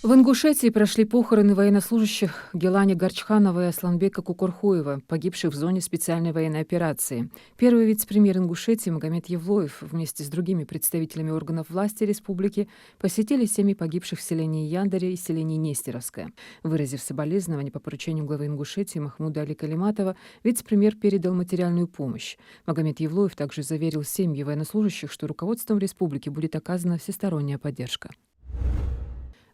В Ингушетии прошли похороны военнослужащих Гелани Горчханова и Асланбека Кукурхуева, погибших в зоне специальной военной операции. Первый вице-премьер Ингушетии Магомед Евлоев вместе с другими представителями органов власти республики посетили семьи погибших в селении Яндаре и селении Нестеровское. Выразив соболезнования по поручению главы Ингушетии Махмуда Али Калиматова, вице-премьер передал материальную помощь. Магомед Евлоев также заверил семьи военнослужащих, что руководством республики будет оказана всесторонняя поддержка.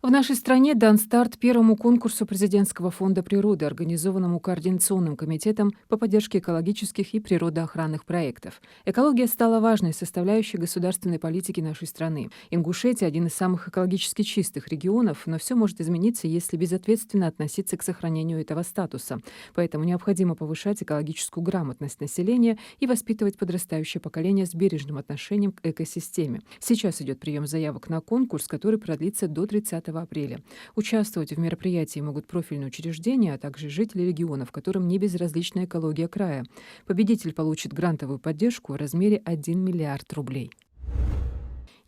В нашей стране дан старт первому конкурсу Президентского фонда природы, организованному Координационным комитетом по поддержке экологических и природоохранных проектов. Экология стала важной составляющей государственной политики нашей страны. Ингушетия – один из самых экологически чистых регионов, но все может измениться, если безответственно относиться к сохранению этого статуса. Поэтому необходимо повышать экологическую грамотность населения и воспитывать подрастающее поколение с бережным отношением к экосистеме. Сейчас идет прием заявок на конкурс, который продлится до 30 апреля. Участвовать в мероприятии могут профильные учреждения, а также жители регионов, которым не безразлична экология края. Победитель получит грантовую поддержку в размере 1 миллиард рублей.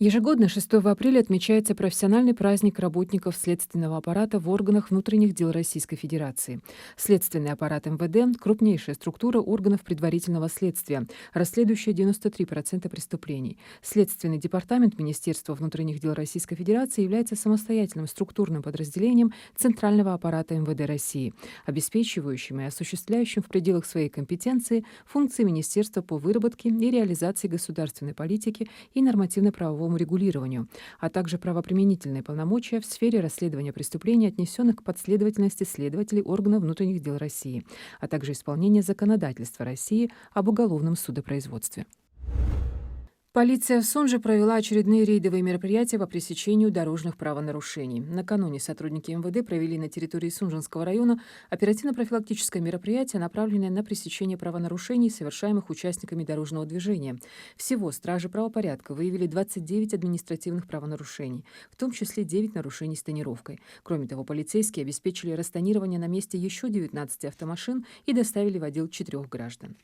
Ежегодно 6 апреля отмечается профессиональный праздник работников следственного аппарата в органах внутренних дел Российской Федерации. Следственный аппарат МВД – крупнейшая структура органов предварительного следствия, расследующая 93% преступлений. Следственный департамент Министерства внутренних дел Российской Федерации является самостоятельным структурным подразделением Центрального аппарата МВД России, обеспечивающим и осуществляющим в пределах своей компетенции функции Министерства по выработке и реализации государственной политики и нормативно-правовому регулированию, а также правоприменительные полномочия в сфере расследования преступлений, отнесенных к подследовательности следователей органов внутренних дел России, а также исполнения законодательства России об уголовном судопроизводстве. Полиция в Сунже провела очередные рейдовые мероприятия по пресечению дорожных правонарушений. Накануне сотрудники МВД провели на территории Сунжинского района оперативно-профилактическое мероприятие, направленное на пресечение правонарушений, совершаемых участниками дорожного движения. Всего стражи правопорядка выявили 29 административных правонарушений, в том числе 9 нарушений с тонировкой. Кроме того, полицейские обеспечили растонирование на месте еще 19 автомашин и доставили в отдел 4 граждан.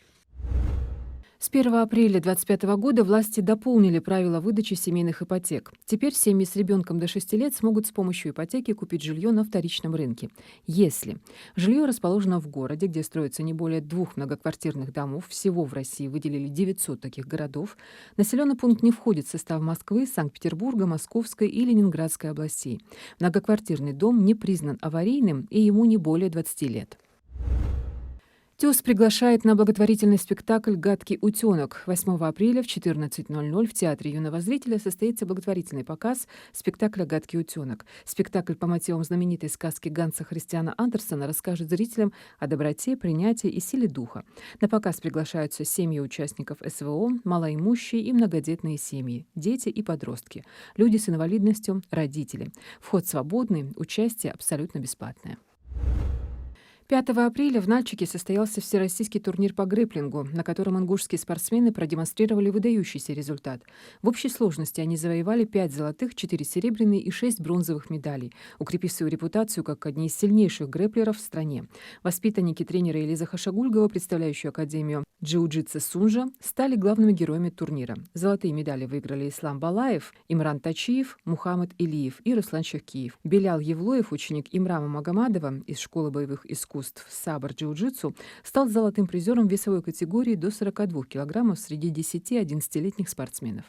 С 1 апреля 2025 года власти дополнили правила выдачи семейных ипотек. Теперь семьи с ребенком до 6 лет смогут с помощью ипотеки купить жилье на вторичном рынке. Если жилье расположено в городе, где строится не более 2 многоквартирных домов, всего в России выделили 900 таких городов, населенный пункт не входит в состав Москвы, Санкт-Петербурга, Московской и Ленинградской областей. Многоквартирный дом не признан аварийным и ему не более 20 лет. ТЮЗ приглашает на благотворительный спектакль «Гадкий утенок». 8 апреля в 14:00 в Театре юного зрителя состоится благотворительный показ спектакля «Гадкий утенок». Спектакль по мотивам знаменитой сказки Ганса Христиана Андерсена расскажет зрителям о доброте, принятии и силе духа. На показ приглашаются семьи участников СВО, малоимущие и многодетные семьи, дети и подростки, люди с инвалидностью, родители. Вход свободный, участие абсолютно бесплатное. 5 апреля в Нальчике состоялся всероссийский турнир по грэпплингу, на котором ингушские спортсмены продемонстрировали выдающийся результат. В общей сложности они завоевали 5 золотых, 4 серебряные и 6 бронзовых медалей, укрепив свою репутацию как одни из сильнейших грэпплеров в стране. Воспитанники тренера Элиза Хашагульгова, представляющую Академию джиу-джитсу Сунжа, стали главными героями турнира. Золотые медали выиграли Ислам Балаев, Имран Тачиев, Мухаммад Илиев и Руслан Шахкиев. Белял Евлоев, ученик Имрама Магомадова из школы боевых искусств Сабар джиу-джитсу, стал золотым призером весовой категории до 42 килограммов среди 10-11-летних спортсменов.